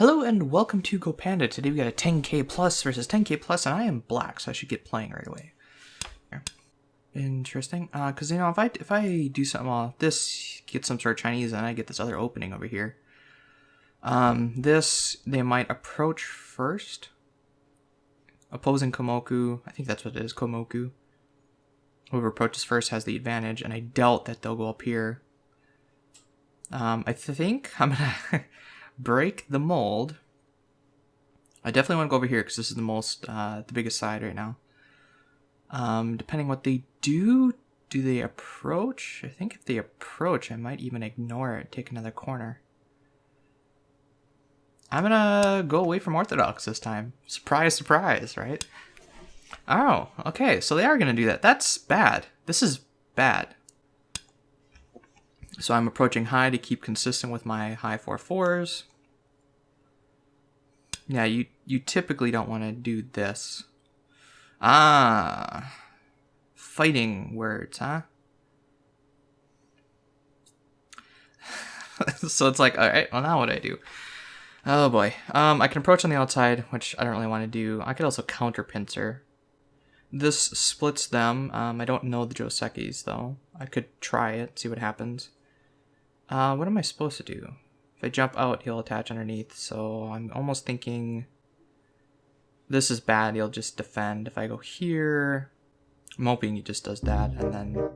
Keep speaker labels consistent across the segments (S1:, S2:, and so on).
S1: Hello and welcome to GoPanda. Today we got a 10k plus versus 10k plus, and I am black, so I should get playing right away. Here. Interesting, because if I do something, this gets some sort of Chinese, and I get this other opening over here. This they might approach first. Opposing Komoku, I think that's what it is, Komoku. Whoever approaches first has the advantage, and I doubt that they'll go up here. I think I'm gonna break the mold. I definitely want to go over here because this is the biggest side right now. Depending what they do they approach? I think if they approach, I might even ignore it, take another corner. I'm gonna go away from Orthodox this time. Surprise, surprise, right? Oh, okay, so they are gonna do that. That's bad. This is bad. So I'm approaching high to keep consistent with my high 4/4s. Yeah, you typically don't want to do this. Fighting words, huh? So it's like, alright, well now what do I do? Oh boy. I can approach on the outside, which I don't really want to do. I could also counter pincer. This splits them. I don't know the Josekis though. I could try it, see what happens. What am I supposed to do? If I jump out, he'll attach underneath, so I'm almost thinking this is bad, he'll just defend. If I go here, I'm hoping he just does that, and then...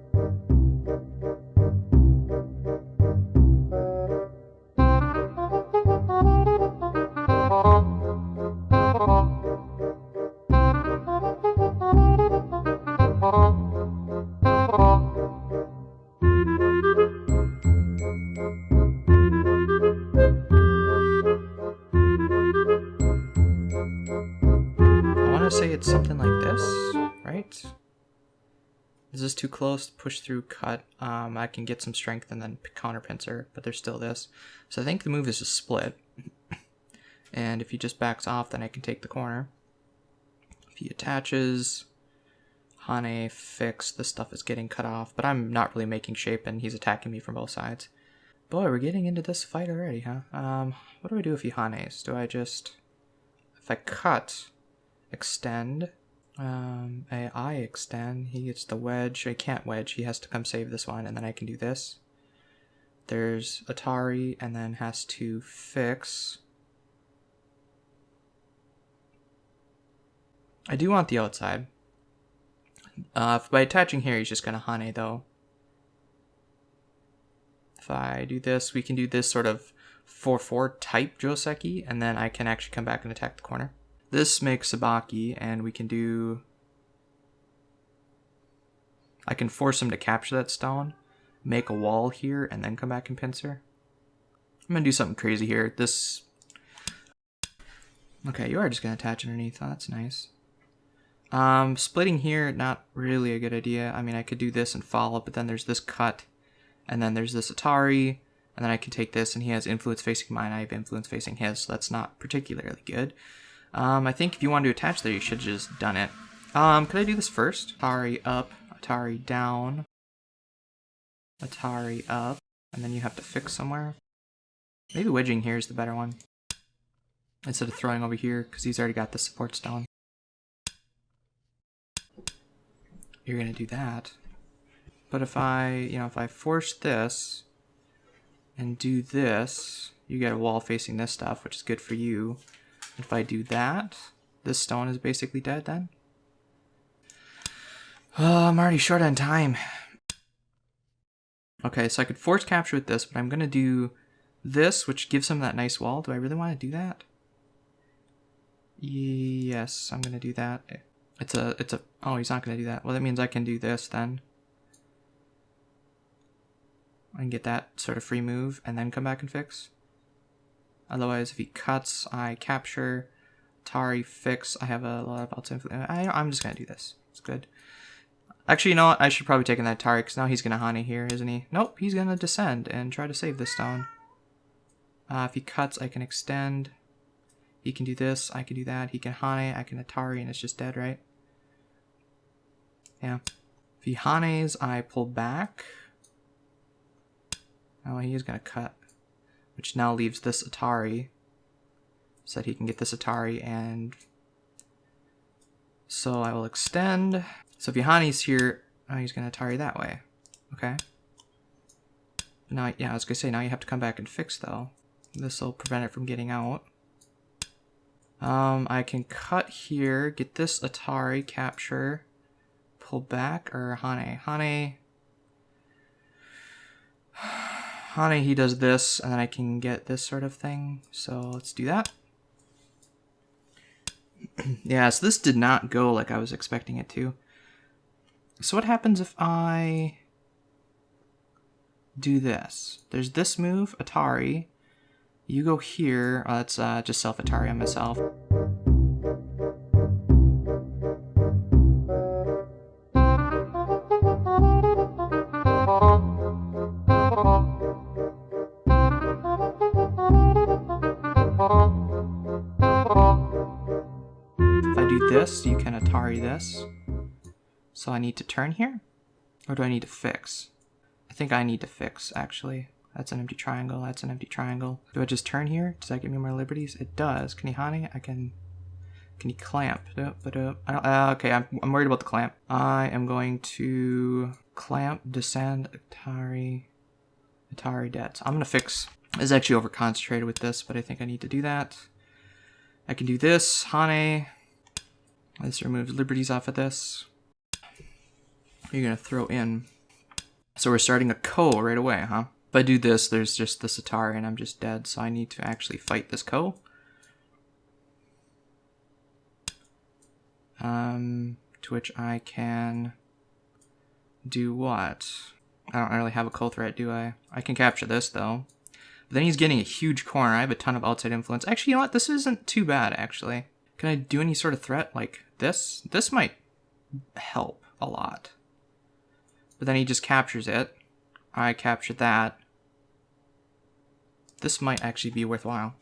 S1: say it's something like this, right? Is this too close? Push through, cut. I can get some strength and then counter pincer, but there's still this. So I think the move is a split. And if he just backs off, then I can take the corner. If he attaches, Hane, fix, this stuff is getting cut off, but I'm not really making shape and he's attacking me from both sides. Boy, we're getting into this fight already, huh? What do I do if he Hanes? Do I just... If I cut... extend, I extend, he gets the wedge. I can't wedge, he has to come save this one, and then I can do this. There's Atari, and then has to fix. I do want the outside. By attaching here, he's just gonna Hane though. If I do this, we can do this sort of 4/4 type Joseki, and then I can actually come back and attack the corner. This makes Sabaki, and we can do... I can force him to capture that stone, make a wall here, and then come back and pincer. I'm going to do something crazy here. This... Okay, you are just going to attach underneath. Oh, that's nice. Splitting here, not really a good idea. I mean, I could do this and follow, but then there's this cut, and then there's this Atari, and then I can take this, and he has influence facing mine, I have influence facing his, so that's not particularly good. I think if you want to attach there, you should have just done it. Could I do this first? Atari up, Atari down, Atari up, and then you have to fix somewhere. Maybe wedging here is the better one, instead of throwing over here, because he's already got the support stone. You're going to do that. But if I force this, and do this, you get a wall facing this stuff, which is good for you. If I do that, this stone is basically dead then. Oh, I'm already short on time. Okay, so I could force capture with this, but I'm going to do this, which gives him that nice wall. Do I really want to do that? Yes, I'm going to do that. Oh, he's not going to do that. Well, that means I can do this then. I can get that sort of free move and then come back and fix. Otherwise, if he cuts, I capture, Atari, fix. I have a lot of outside influence. I'm just going to do this. It's good. Actually, you know what? I should probably take in that Atari, because now he's going to Hane here, isn't he? Nope, he's going to descend and try to save this stone. If he cuts, I can extend. He can do this, I can do that. He can Hane, I can Atari, and it's just dead, right? Yeah. If he Hanes, I pull back. Oh, he is going to cut. Which now leaves this Atari. so that he can get this Atari, and so I will extend. So if Yohane's here, oh, he's going to Atari that way. Okay. Now, yeah, I was going to say, now you have to come back and fix, though. This will prevent it from getting out. I can cut here, get this Atari, capture, pull back, or Hane, he does this, and then I can get this sort of thing. So let's do that. Yeah, so this did not go like I was expecting it to. So what happens if I do this? There's this move, Atari. You go here. Oh, that's just self-Atari on myself. If I do this, you can Atari this. So I need to turn here? Or do I need to fix? I think I need to fix, actually. That's an empty triangle, that's an empty triangle. Do I just turn here? Does that give me more liberties? It does. Can you Hane? I can... Can you clamp? I don't, okay, I'm worried about the clamp. I am going to clamp, descend, Atari det. I'm gonna fix. I was actually over concentrated with this, but I think I need to do that. I can do this, Hane. This removes liberties off of this. You're gonna throw in. So we're starting a ko right away, huh? If I do this, there's just this Atari and I'm just dead, so I need to actually fight this ko. To which I can do what? I don't really have a ko threat, do I? I can capture this, though. But then he's getting a huge corner. I have a ton of outside influence. Actually, you know what? This isn't too bad, actually. Can I do any sort of threat like this? This might help a lot. But then he just captures it. I capture that. This might actually be worthwhile.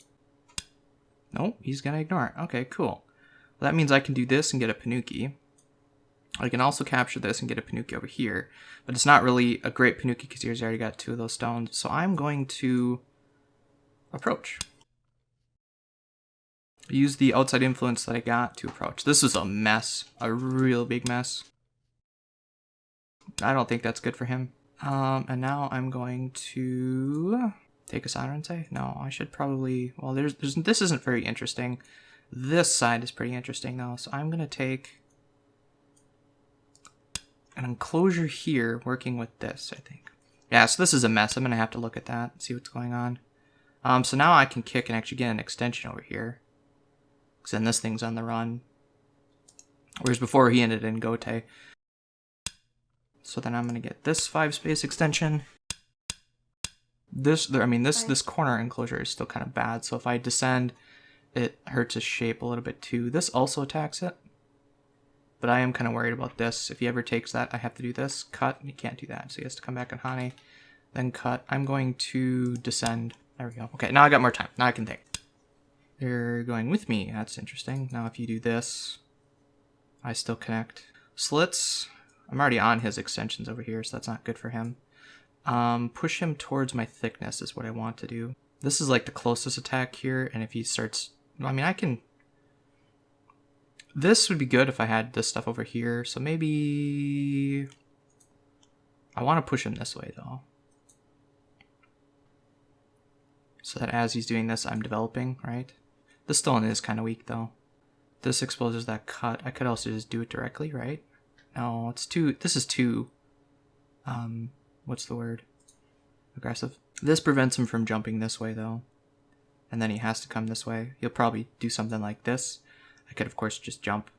S1: Nope, he's gonna ignore it. Okay, cool. Well, that means I can do this and get a Panuki. I can also capture this and get a Panuki over here. But it's not really a great Panuki because he's already got 2 of those stones. So I'm going to approach. Use the outside influence that I got to approach. This is a mess. A real big mess. I don't think that's good for him. And now I'm going to take a Saturn. No, I should probably... Well, this isn't very interesting. This side is pretty interesting, though. So I'm going to take an enclosure here working with this, I think. Yeah, so this is a mess. I'm going to have to look at that and see what's going on. So now I can kick and actually get an extension over here. Because then this thing's on the run. Whereas before he ended in Gote. So then I'm going to get this 5-space extension. This corner enclosure is still kind of bad. So if I descend, it hurts his shape a little bit too. This also attacks it. But I am kind of worried about this. If he ever takes that, I have to do this. Cut. He can't do that. So he has to come back on Hane. Then cut. I'm going to descend. There we go. Okay, now I got more time. Now I can think. They're going with me. That's interesting. Now if you do this, I still connect. Slits. I'm already on his extensions over here, so that's not good for him. Push him towards my thickness is what I want to do. This is like the closest attack here, and if he starts... I mean, I can... This would be good if I had this stuff over here, so maybe... I want to push him this way, though. So that as he's doing this, I'm developing, right? This stone is kind of weak, though. This exposes that cut. I could also just do it directly, right? No, it's too... This is too... what's the word? Aggressive. This prevents him from jumping this way, though. And then he has to come this way. He'll probably do something like this. I could, of course, just jump.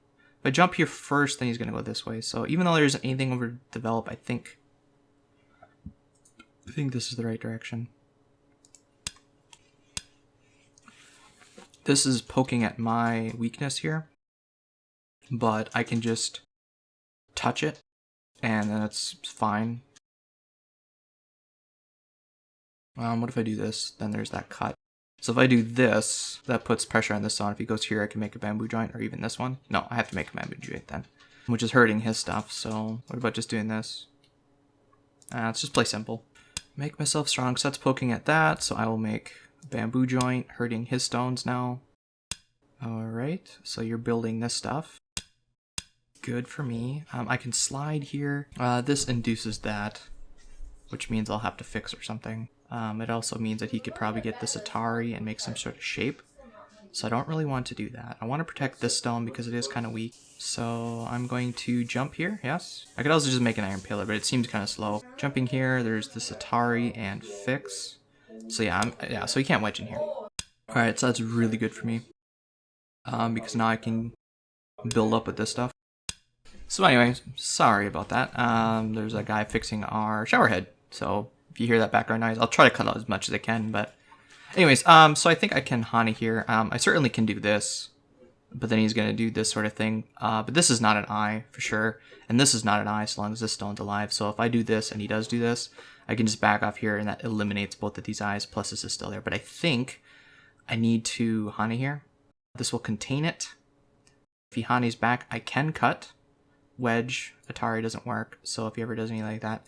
S1: If I jump here first, then he's going to go this way. So even though there isn't anything over to develop, I think this is the right direction. This is poking at my weakness here. But I can just touch it, and then it's fine. What if I do this? Then there's that cut. So if I do this, that puts pressure on this stone. If he goes here, I can make a bamboo joint, or even this one. No, I have to make a bamboo joint then, which is hurting his stuff. So what about just doing this? Let's just play simple. Make myself strong, so that's poking at that. So I will make a bamboo joint, hurting his stones now. Alright, so you're building this stuff. Good for me. I can slide here. This induces that, which means I'll have to fix or something. It also means that he could probably get this Atari and make some sort of shape. So I don't really want to do that. I want to protect this stone because it is kind of weak. So I'm going to jump here, yes. I could also just make an iron pillar, but it seems kind of slow. Jumping here, there's this Atari and fix. So yeah, so he can't wedge in here. Alright, so that's really good for me. Because now I can build up with this stuff. So anyway, sorry about that. There's a guy fixing our shower head. So if you hear that background noise, I'll try to cut out as much as I can, but anyways, so I think I can Hana here. I certainly can do this, but then he's going to do this sort of thing. But this is not an eye for sure, and this is not an eye so long as this stone's alive. So if I do this and he does do this, I can just back off here and that eliminates both of these eyes, plus this is still there. But I think I need to Hana here. This will contain it. If he Hana's back, I can cut. Wedge, Atari doesn't work, so if he ever does anything like that.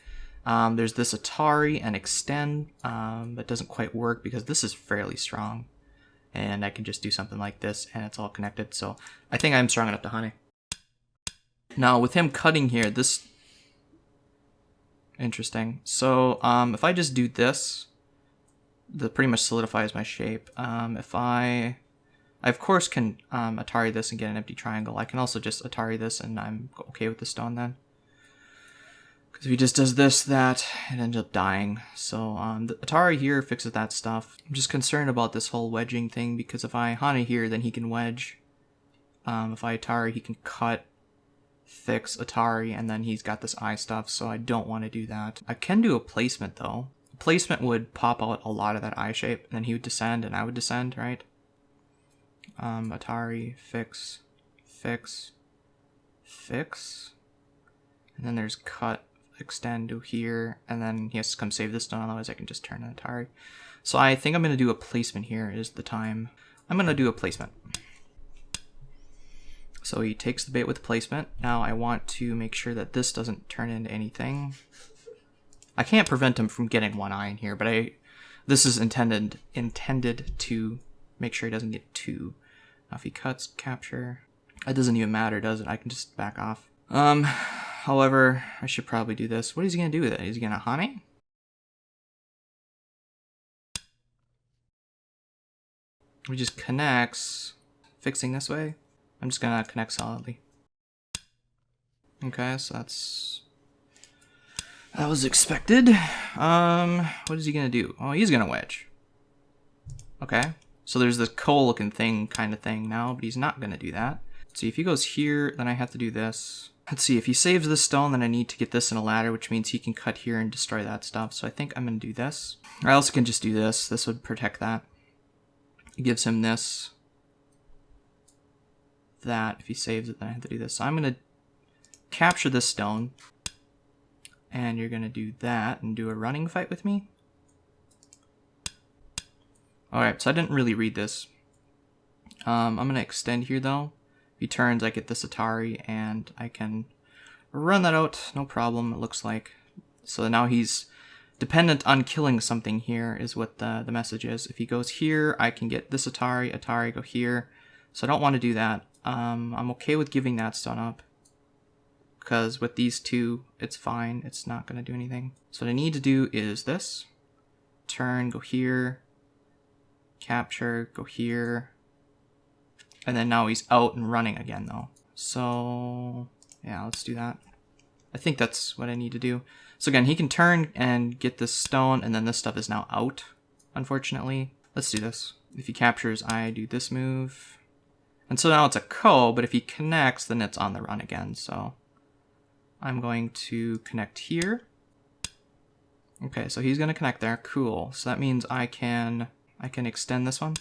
S1: There's this Atari and extend, that doesn't quite work because this is fairly strong. And I can just do something like this and it's all connected, so I think I'm strong enough to Hane. Now with him cutting here, this... Interesting. So if I just do this, that pretty much solidifies my shape. If I of course can Atari this and get an empty triangle. I can also just Atari this and I'm okay with the stone then. Because if he just does this, that, it ends up dying. So the Atari here fixes that stuff. I'm just concerned about this whole wedging thing because if I Hana here, then he can wedge. If I Atari, he can cut, fix Atari, and then he's got this eye stuff, so I don't want to do that. I can do a placement though. A placement would pop out a lot of that eye shape, and then he would descend and I would descend, right? Atari, fix, fix, fix. And then there's cut, extend to here, and then he has to come save this stone, otherwise I can just turn an Atari. So I think I'm going to do a placement here is the time. I'm going to do a placement. So he takes the bait with placement. Now I want to make sure that this doesn't turn into anything. I can't prevent him from getting one eye in here, but this is intended to make sure he doesn't get two. Now if he cuts, capture, it doesn't even matter, does it? I can just back off. However, I should probably do this. What is he going to do with it? Is he going to Hane? He just connects, fixing this way. I'm just going to connect solidly. Okay, so that was expected. What is he going to do? Oh, he's going to wedge. Okay, so there's this coal looking thing kind of thing now, but he's not going to do that. Let's see, if he goes here, then I have to do this. Let's see, if he saves this stone, then I need to get this in a ladder, which means he can cut here and destroy that stuff. So I think I'm going to do this. I also can just do this. This would protect that. It gives him this. That. If he saves it, then I have to do this. So I'm going to capture this stone. And you're going to do that and do a running fight with me. Alright, so I didn't really read this. I'm going to extend here, though. If he turns, I get this Atari, and I can run that out, no problem, it looks like. So now he's dependent on killing something here, is what the message is. If he goes here, I can get this Atari, go here. So I don't want to do that. I'm okay with giving that stone up. Because with these two, it's fine, it's not going to do anything. So what I need to do is this. Turn, go here. Capture, go here. And then now he's out and running again, though. So, yeah, let's do that. I think that's what I need to do. So again, he can turn and get this stone, and then this stuff is now out, unfortunately. Let's do this. If he captures, I do this move. And so now it's a ko, but if he connects, then it's on the run again. So I'm going to connect here. Okay, so he's going to connect there. Cool. So that means I can extend this one.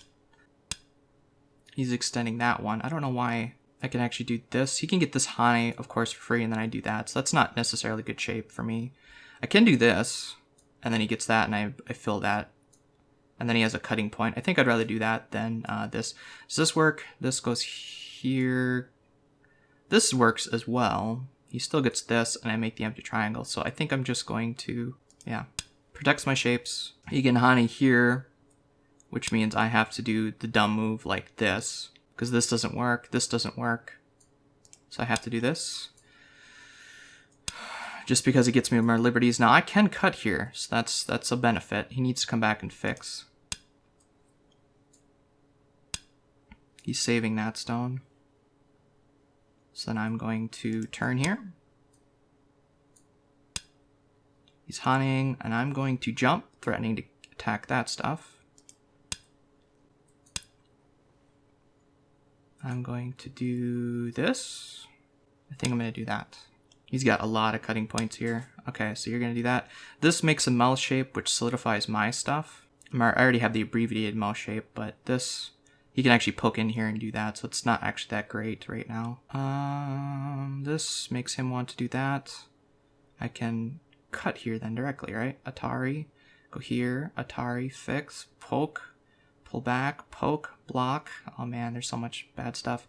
S1: He's extending that one. I don't know why I can actually do this. He can get this Hane, of course, for free, and then I do that. So that's not necessarily good shape for me. I can do this, and then he gets that, and I fill that. And then he has a cutting point. I think I'd rather do that than this. Does this work? This goes here. This works as well. He still gets this, and I make the empty triangle. So I think I'm just going to, yeah, protects my shapes. He can Hane here, which means I have to do the dumb move like this. because this doesn't work, this doesn't work. So I have to do this. Just because it gets me more liberties. Now I can cut here, so that's a benefit. He needs to come back and fix. He's saving that stone. So then I'm going to turn here. He's honeying, and I'm going to jump, threatening to attack that stuff. I'm going to do this. I think I'm going to do that. He's got a lot of cutting points here. Okay, so you're going to do that. This makes a mouse shape, which solidifies my stuff. I already have the abbreviated mouse shape, but this, he can actually poke in here and do that, so it's not actually that great right now. This makes him want to do that. I can cut here then directly, right? Atari, go here, Atari, fix, poke, pull back, poke, block. Oh man, there's so much bad stuff.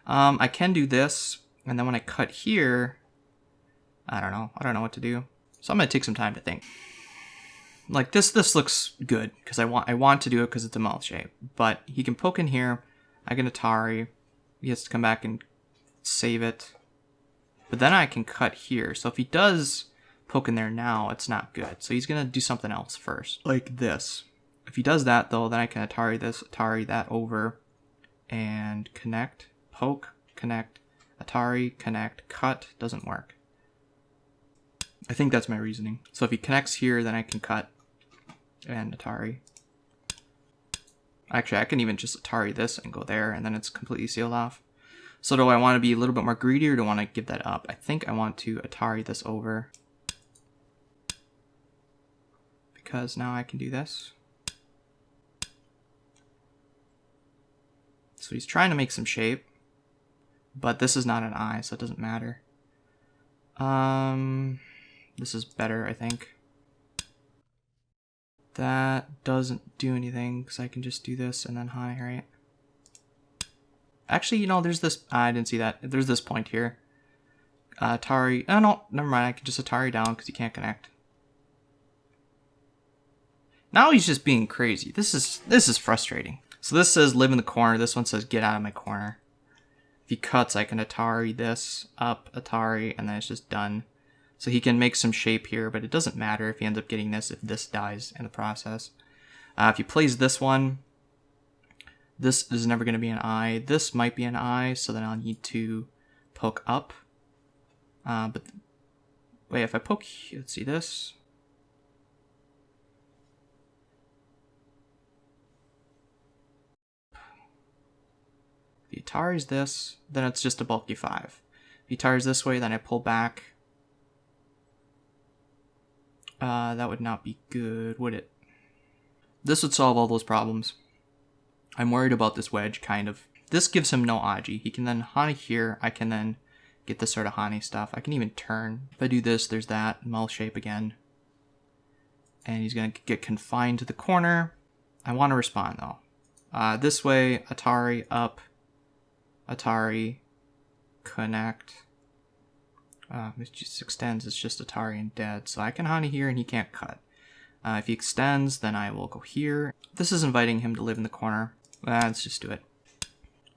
S1: I can do this, and then when I cut here, I don't know what to do. So I'm gonna take some time to think. Like this looks good because I want to do it because it's a mouth shape. But he can poke in here. I can Atari. He has to come back and save it. But then I can cut here. So if he does poke in there now, it's not good. So he's gonna do something else first, like this. If he does that though, then I can Atari this, Atari that over, and connect, poke, connect, Atari, connect, cut. Doesn't work. I think that's my reasoning. So if he connects here, then I can cut and Atari. Actually, I can even just Atari this and go there, and then it's completely sealed off. So do I want to be a little bit more greedy, or do I want to give that up? I think I want to Atari this over, because now I can do this. So he's trying to make some shape, but this is not an eye, so it doesn't matter. This is better, I think. That doesn't do anything, because I can just do this and then high, right? Actually, you know, there's this... I didn't see that. There's this point here. Atari... Oh, no, never mind. I can just Atari down, because he can't connect. Now he's just being crazy. This is frustrating. So this says live in the corner. This one says get out of my corner. If he cuts, I can Atari this, up, Atari, and then it's just done. So he can make some shape here, but it doesn't matter if he ends up getting this, if this dies in the process. If he plays this one, this is never going to be an eye. This might be an eye, so then I'll need to poke up. But wait, if I poke, let's see this. If he Atari's this, then it's just a bulky 5. If he Atari's this way, then I pull back. That would not be good, would it? This would solve all those problems. I'm worried about this wedge, kind of. This gives him no Aji. He can then Hani here. I can then get this sort of Hani stuff. I can even turn. If I do this, there's that. Mouth shape again. And he's going to get confined to the corner. I want to respond, though. This way, Atari, up. Atari, connect. If he just extends, it's just Atari and dead. So I can Hani here and he can't cut. If he extends, then I will go here. This is inviting him to live in the corner. Let's just do it.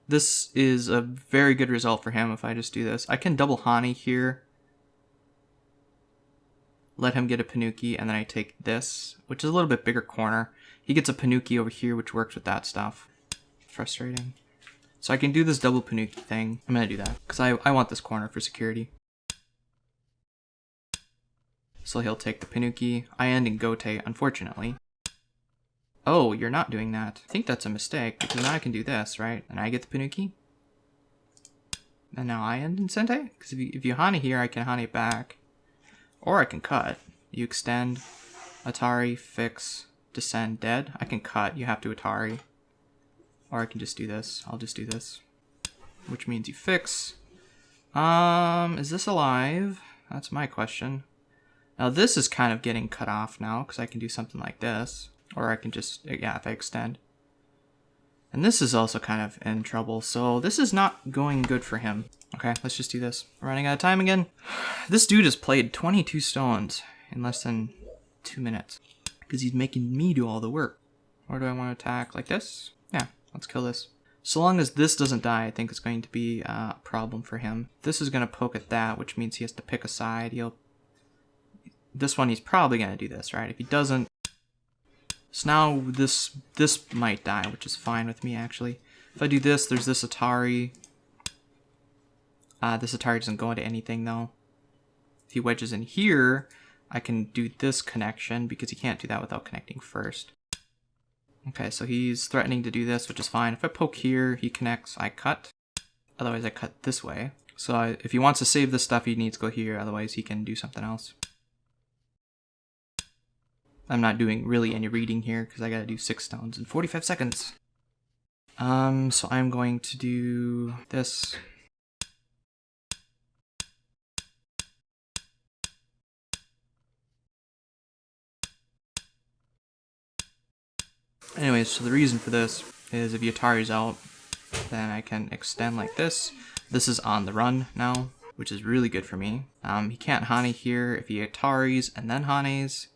S1: This is a very good result for him if I just do this. I can double Hani here. Let him get a Panuki, and then I take this, which is a little bit bigger corner. He gets a Panuki over here, which works with that stuff. Frustrating. So I can do this double Panuki thing. I'm going to do that, because I want this corner for security. So he'll take the Panuki. I end in Gote, unfortunately. Oh, you're not doing that. I think that's a mistake, because now I can do this, right? And I get the Panuki. And now I end in Sente? Because if you Hani here, I can Hani it back. Or I can cut. You extend, Atari, fix, descend, dead. I can cut, you have to Atari. Or I can just do this. I'll just do this. Which means you fix. Is this alive? That's my question. Now this is kind of getting cut off now, because I can do something like this. Or I can just, yeah, if I extend. And this is also kind of in trouble, so this is not going good for him. Okay, let's just do this. We're running out of time again. This dude has played 22 stones in less than 2 minutes. Because he's making me do all the work. Or do I want to attack like this? Yeah, let's kill this. So long as this doesn't die, I think it's going to be a problem for him. This is going to poke at that, which means he has to pick a side. This one, he's probably going to do this, right? If he doesn't... So now this might die, which is fine with me, actually. If I do this, there's this Atari. This Atari doesn't go into anything, though. If he wedges in here, I can do this connection, because he can't do that without connecting first. Okay, so he's threatening to do this, which is fine. If I poke here, he connects, I cut. Otherwise, I cut this way. So if he wants to save this stuff, he needs to go here. Otherwise, he can do something else. I'm not doing really any reading here, because I gotta do 6 stones in 45 seconds. So I'm going to do this. Anyways, so the reason for this is if Yatari's out, then I can extend like this. This is on the run now, which is really good for me. He can't Hane here. If he Ataris and then Hanes,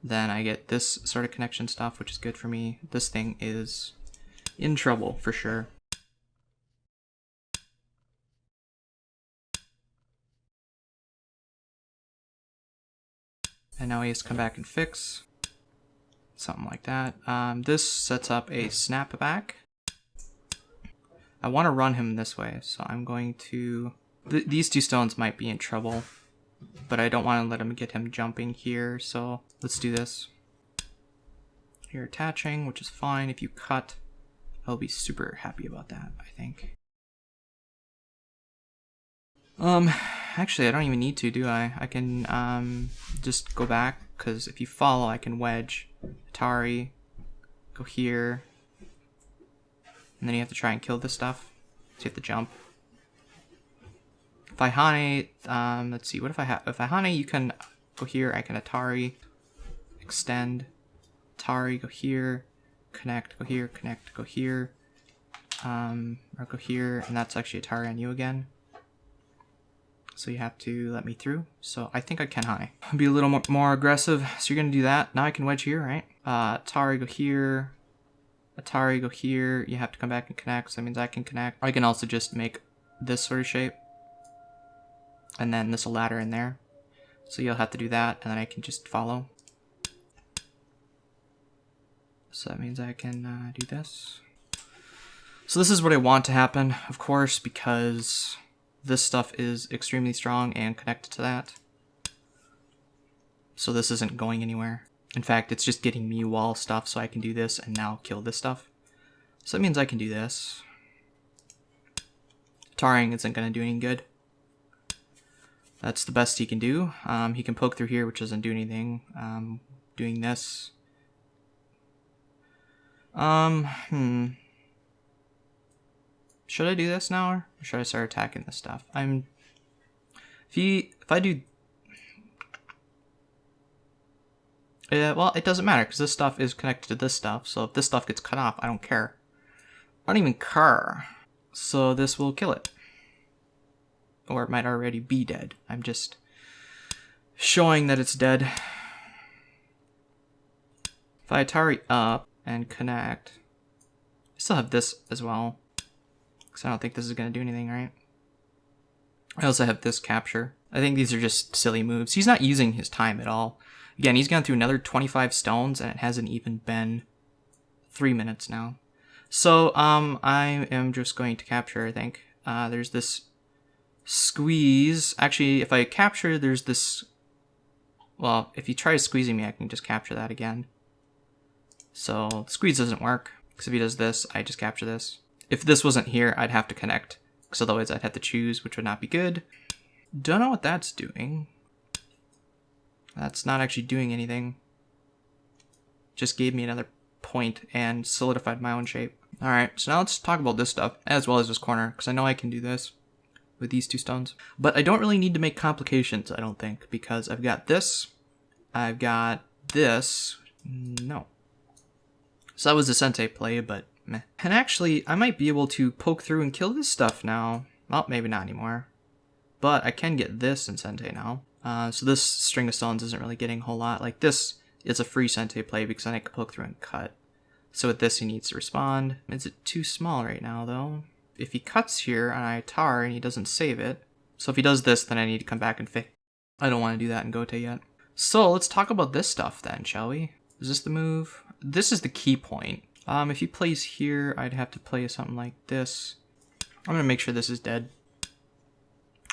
S1: then I get this sort of connection stuff, which is good for me. This thing is in trouble for sure. And now he has to come back and fix. Something like that. This sets up a snapback. I want to run him this way, so I'm going to... these 2 stones might be in trouble, but I don't want to let him get him jumping here, so let's do this. You're attaching, which is fine. If you cut, I'll be super happy about that, I think. Actually, I don't even need to, do I? I can just go back, because if you follow, I can wedge. Atari, go here, and then you have to try and kill this stuff, so you have to jump. If I Hane, let's see, what if I Hane, you can go here, I can Atari, extend, Atari, go here, connect, go here, connect, go here, or go here, and that's actually Atari on you again. So you have to let me through. So I think I can Hane. I'll be a little more aggressive. So you're gonna do that. Now I can wedge here, right? Atari, go here. Atari, go here. You have to come back and connect, so that means I can connect. I can also just make this sort of shape. And then this ladder in there. So you'll have to do that, and then I can just follow. So that means I can do this. So this is what I want to happen, of course, because this stuff is extremely strong and connected to that. So this isn't going anywhere. In fact, it's just getting me wall stuff, so I can do this and now kill this stuff. So that means I can do this. Tarring isn't going to do any good. That's the best he can do. He can poke through here, which doesn't do anything. Doing this. Should I do this now, or should I start attacking this stuff? If I do... well, it doesn't matter, because this stuff is connected to this stuff, so if this stuff gets cut off, I don't care. I don't even care. So this will kill it. Or it might already be dead. I'm just showing that it's dead. If I Atari up and connect, I still have this as well. Because I don't think this is going to do anything, right? I also have this capture. I think these are just silly moves. He's not using his time at all. Again, he's gone through another 25 stones, and it hasn't even been 3 minutes now. So, I am just going to capture, I think. There's this squeeze. Actually, if I capture, there's this... Well, if he tries squeezing me, I can just capture that again. So, squeeze doesn't work. Because if he does this, I just capture this. If this wasn't here, I'd have to connect, because otherwise I'd have to choose, which would not be good. Don't know what that's doing. That's not actually doing anything. Just gave me another point and solidified my own shape. Alright, so now let's talk about this stuff, as well as this corner, because I know I can do this with these 2 stones. But I don't really need to make complications, I don't think, because I've got this, I've got this, no. So that was a sensei play, but meh. And actually, I might be able to poke through and kill this stuff now. Well, maybe not anymore. But I can get this in Sente now. So this string of stones isn't really getting a whole lot. Like this is a free Sente play because then I can poke through and cut. So with this, he needs to respond. Is it too small right now, though? If he cuts here and I tar and he doesn't save it. So if he does this, then I need to come back and fix. I don't want to do that in Gote yet. So let's talk about this stuff then, shall we? Is this the move? This is the key point. If he plays here, I'd have to play something like this. I'm going to make sure this is dead.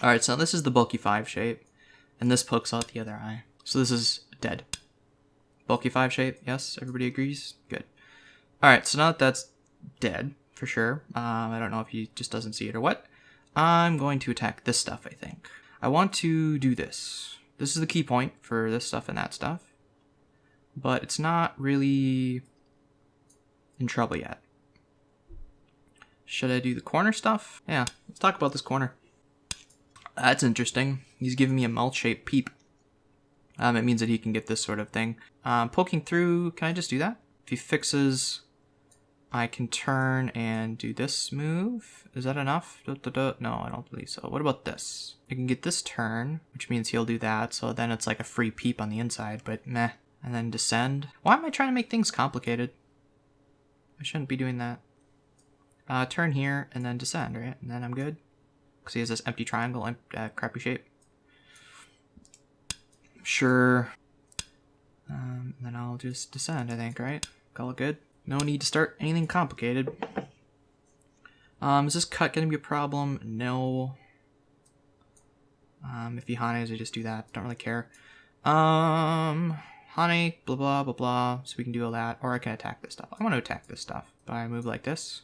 S1: Alright, so this is the bulky 5 shape. And this pokes out the other eye. So this is dead. Bulky 5 shape, yes? Everybody agrees? Good. Alright, so now that that's dead, for sure. I don't know if he just doesn't see it or what. I'm going to attack this stuff, I think. I want to do this. This is the key point for this stuff and that stuff. But it's not really in trouble yet. Should I do the corner stuff? Yeah, let's talk about this corner. That's interesting. He's giving me a mouth-shaped peep. It means that he can get this sort of thing. Poking through, can I just do that? If he fixes, I can turn and do this move. Is that enough? No, I don't believe so. What about this? I can get this turn, which means he'll do that. So then it's like a free peep on the inside, but meh. And then descend. Why am I trying to make things complicated? I shouldn't be doing that. Turn here and then descend, right? And then I'm good. Because he has this empty triangle, crappy shape. Sure. Then I'll just descend, I think, right? Call it good. No need to start anything complicated. Is this cut going to be a problem? No. If he Hanes, I just do that. Don't really care. Hane, blah, blah, blah, blah. So we can do all that. Or I can attack this stuff. I want to attack this stuff. But I move like this.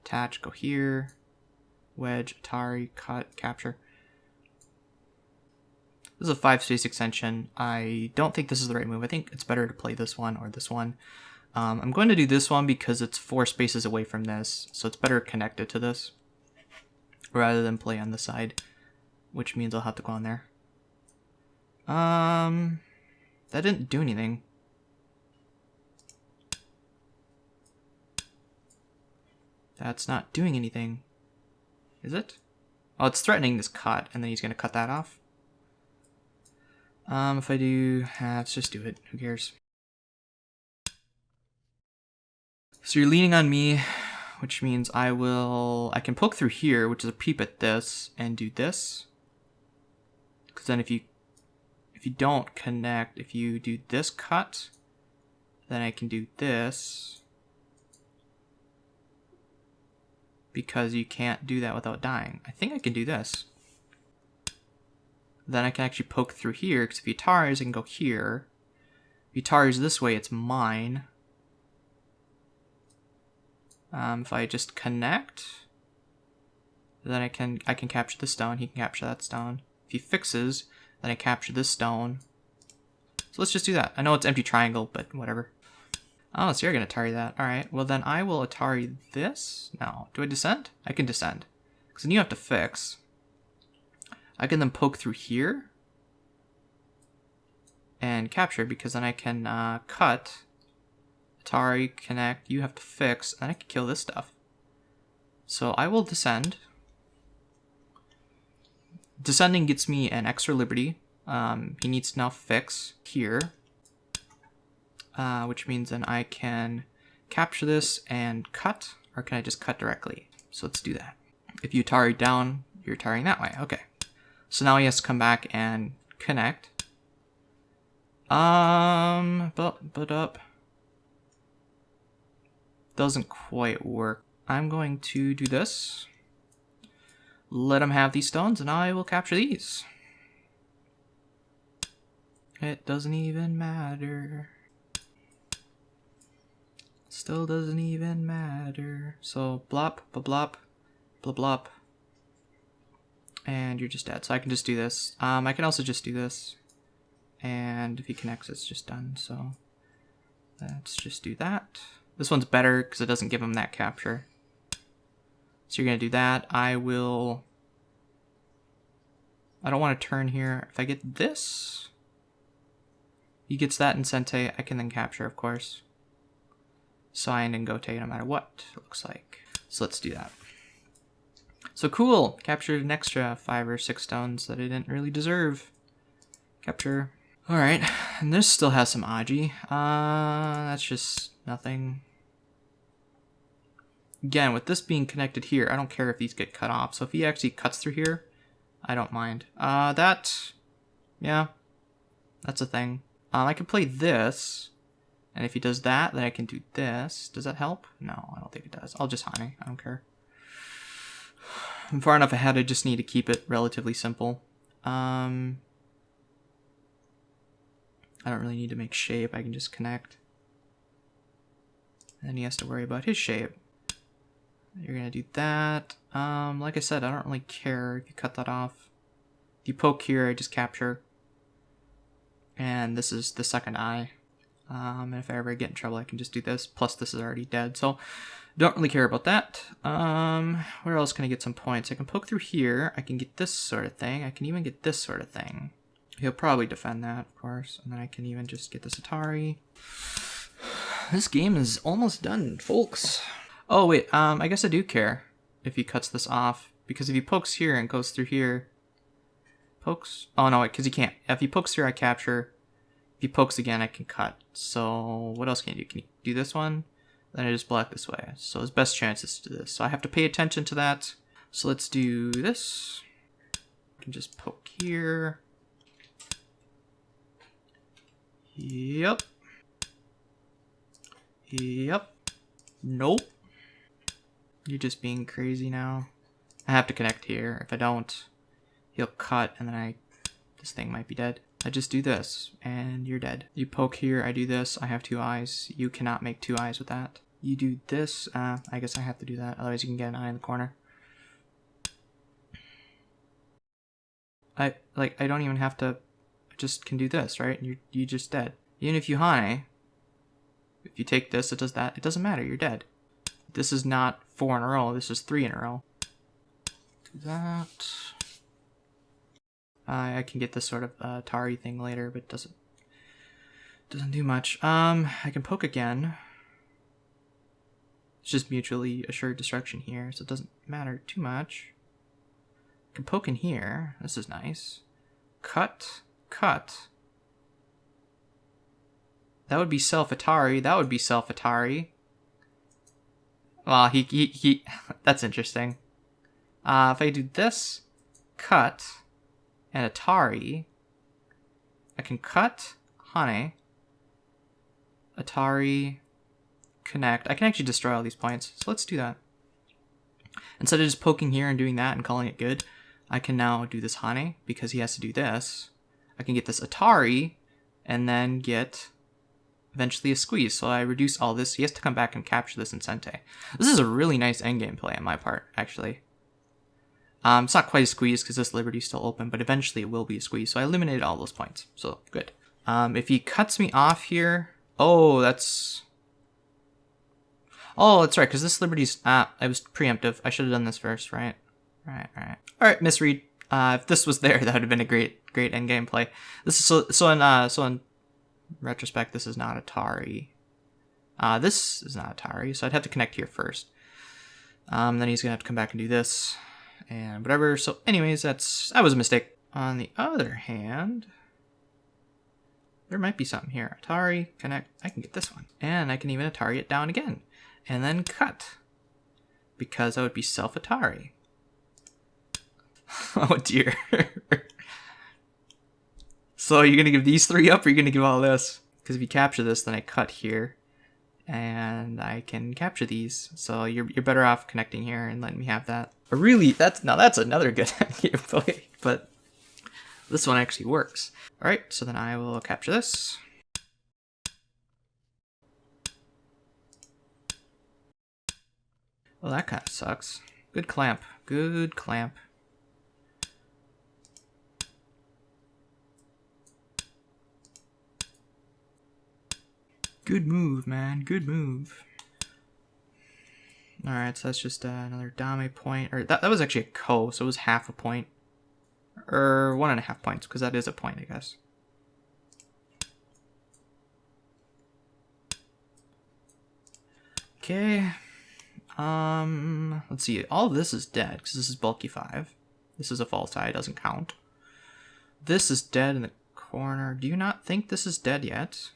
S1: Attach, go here. Wedge, Atari, cut, capture. This is a 5-space extension. I don't think this is the right move. I think it's better to play this one or this one. I'm going to do this one because it's 4 spaces away from this. So it's better connected to this. Rather than play on this side. Which means I'll have to go on there. That didn't do anything. That's not doing anything. Is it? Oh, it's threatening this cut, and then he's going to cut that off. If I do, let's just do it. Who cares? So you're leaning on me, which means I can poke through here, which is a peep at this, and do this. Because then if you don't connect, if you do this cut, then I can do this. Because you can't do that without dying. I think I can do this. Then I can actually poke through here, because if he tars, I can go here. If he tars this way, it's mine. If I just connect, then I can capture this stone, he can capture that stone. If he fixes, then I capture this stone. So let's just do that. I know it's empty triangle, but whatever. Oh, so you're going to Atari that. Alright, well then I will Atari this. No. Do I descend? I can descend. Because then you have to fix. I can then poke through here. And capture, because then I can cut. Atari, connect, you have to fix, and I can kill this stuff. So I will descend. Descending gets me an extra liberty. He needs to now fix here. Which means then I can capture this and cut, or can I just cut directly? So let's do that. If you Atari down, you're Atariing that way. Okay. So now he has to come back and connect. But up. Doesn't quite work. I'm going to do this. Let him have these stones, and I will capture these. It doesn't even matter. Still doesn't even matter. So blop, blop, blop, blop. And you're just dead. So I can just do this. I can also just do this. And if he connects, it's just done. So let's just do that. This one's better because it doesn't give him that capture. So you're going to do that. I don't want to turn here. If I get this, he gets that in Sente. I can then capture, of course. Sign and Gote no matter what it looks like. So let's do that. So cool. Captured an extra 5 or 6 stones that I didn't really deserve. Capture. Alright. And this still has some Aji. That's just nothing. again, with this being connected here, I don't care if these get cut off. So if he actually cuts through here, I don't mind. Yeah, that's a thing. I can play this, and if he does that, then I can do this. Does that help? No, I don't think it does. I'll just honey. I don't care. I'm far enough ahead, I just need to keep it relatively simple. I don't really need to make shape, I can just connect. And then he has to worry about his shape. You're gonna do that. Like I said, I don't really care if you cut that off. If you poke here, I just capture. And this is the second eye. And if I ever get in trouble, I can just do this. Plus, this is already dead, so don't really care about that. Where else can I get some points? I can poke through here. I can get this sort of thing. I can even get this sort of thing. He'll probably defend that, of course. And then I can even just get this Atari. This game is almost done, folks. Oh, wait. I guess I do care if he cuts this off. Because if he pokes here and goes through here... Pokes? Oh, no, because he can't. If he pokes here, I capture. If he pokes again, I can cut. So, what else can you do? Can you do this one? Then I just block this way. So his best chance is to do this. So I have to pay attention to that. So let's do this. I can just poke here. Yep. Yep. Nope. You're just being crazy now. I have to connect here. If I don't, he'll cut and then this thing might be dead. I just do this, and you're dead. You poke here, I do this, I have 2 eyes. You cannot make 2 eyes with that. You do this, I guess I have to do that, otherwise you can get an eye in the corner. I don't even have to, I just can do this, right? You're just dead. Even if you hane, if you take this, it does that, it doesn't matter, you're dead. This is not 4 in a row, this is 3 in a row. Do that. I can get this sort of Atari thing later, but doesn't do much. I can poke again. It's just mutually assured destruction here, so it doesn't matter too much. I can poke in here. This is nice. Cut, cut. That would be self-Atari. That would be self-Atari. Well, he that's interesting. If I do this, cut, and Atari, I can cut, honey, Atari, connect. I can actually destroy all these points, so let's do that. Instead of just poking here and doing that and calling it good, I can now do this honey, because he has to do this. I can get this Atari, and then get eventually a squeeze, so I reduce all this. He has to come back and capture this Incente. This is a really nice endgame play on my part, actually. It's not quite a squeeze because this Liberty's still open, but eventually it will be a squeeze. So I eliminated all those points. So good. If he cuts me off here, that's right, because this Liberty's I was preemptive. I should have done this first, right? Right. All right, misread. If this was there, that would have been a great endgame play. This is so in retrospect, this is not Atari. This is not Atari, so I'd have to connect here first. Then he's gonna have to come back and do this. And whatever, so anyways, that was a mistake. On the other hand, there might be something here. Atari, connect, I can get this one. And I can even Atari it down again. And then cut. Because that would be self-Atari. Oh dear. So you're gonna give these 3 up, or you're gonna give all this? Because if you capture this, then I cut here. And I can capture these. So you're better off connecting here and letting me have that. But really, that's another good gameplay, but this one actually works. All right, so then I will capture this. Well, that kind of sucks. Good clamp, good clamp. Good move, man, good move. Alright, so that's just another Dame point. Or that was actually a Ko, so it was half a point. Or 1.5 points, because that is a point, I guess. Okay. Let's see. All of this is dead, because this is bulky 5. This is a false eye, it doesn't count. This is dead in the corner. Do you not think this is dead yet?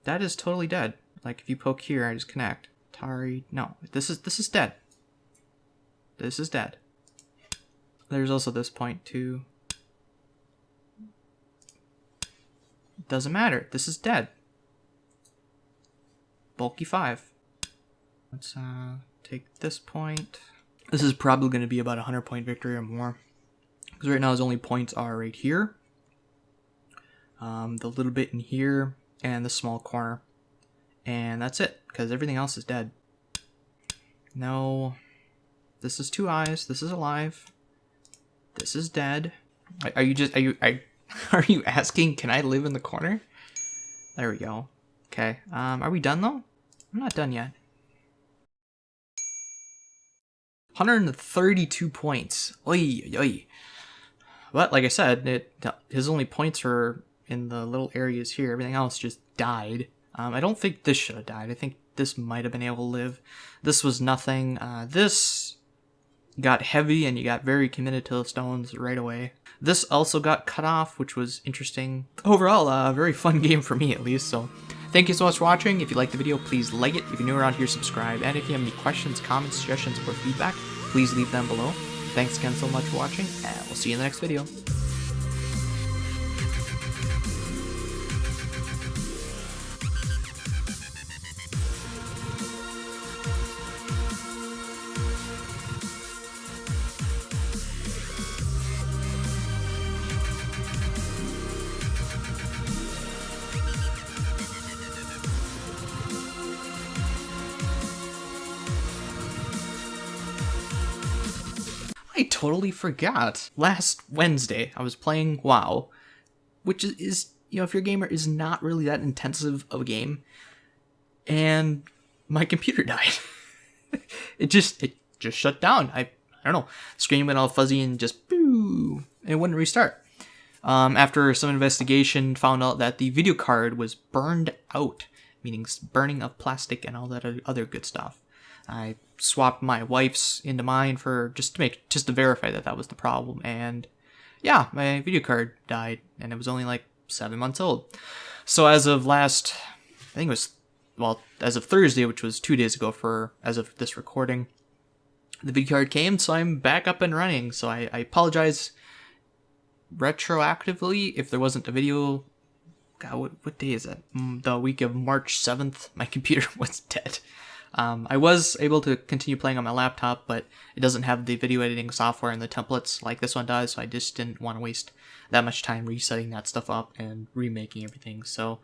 S1: That is totally dead. Like if you poke here, I just connect. Tari, no, this is dead. This is dead. There's also this point too. Doesn't matter. This is dead. Bulky 5. Let's take this point. This is probably going to be about a 100-point victory or more. Because right now his only points are right here. The little bit in here. And the small corner. And that's it. Because everything else is dead. No. This is 2 eyes. This is alive. This is dead. Are you asking, can I live in the corner? There we go. Okay. Are we done though? I'm not done yet. 132 points. Oy, oy. But like I said, his only points are in the little areas here. Everything else just died. I don't think this should have died. I think this might have been able to live. This was nothing. This got heavy and you got very committed to the stones right away. This also got cut off, which was interesting. Overall, a very fun game for me at least, so thank you so much for watching. If you liked the video, please like it. If you're new around here, subscribe. And if you have any questions, comments, suggestions, or feedback, please leave them below. Thanks again so much for watching, and we'll see you in the next video. I totally forgot. Last Wednesday, I was playing WoW, which is, you know, if your gamer is not really that intensive of a game, and my computer died. it just shut down. I don't know. The screen went all fuzzy and just boo, and it wouldn't restart. After some investigation, found out that the video card was burned out, meaning burning of plastic and all that other good stuff. I swapped my wife's into mine for just to verify that was the problem, and yeah, my video card died, and it was only like 7 months old. So as of last, I think it was, well, as of Thursday, which was 2 days ago as of this recording, the video card came, so I'm back up and running. So I apologize retroactively if there wasn't a video. God, what day is it? The week of March 7th, my computer was dead. I was able to continue playing on my laptop, but it doesn't have the video editing software and the templates like this one does, so I just didn't want to waste that much time resetting that stuff up and remaking everything. So,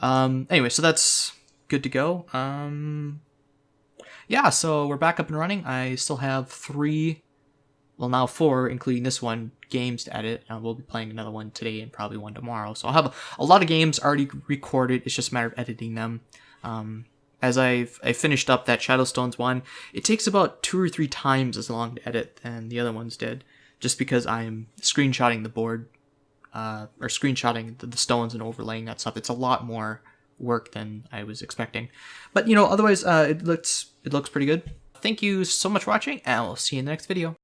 S1: anyway, so that's good to go. Yeah, so we're back up and running. I still have 3, well now 4, including this one, games to edit. We'll be playing another one today and probably one tomorrow. So I'll have a lot of games already recorded. It's just a matter of editing them. As I finished up that Shadowstones one, it takes about 2 or 3 times as long to edit than the other ones did, just because I'm screenshotting the board, or screenshotting the stones and overlaying that stuff. It's a lot more work than I was expecting, but you know, otherwise it looks pretty good. Thank you so much for watching, and we'll see you in the next video.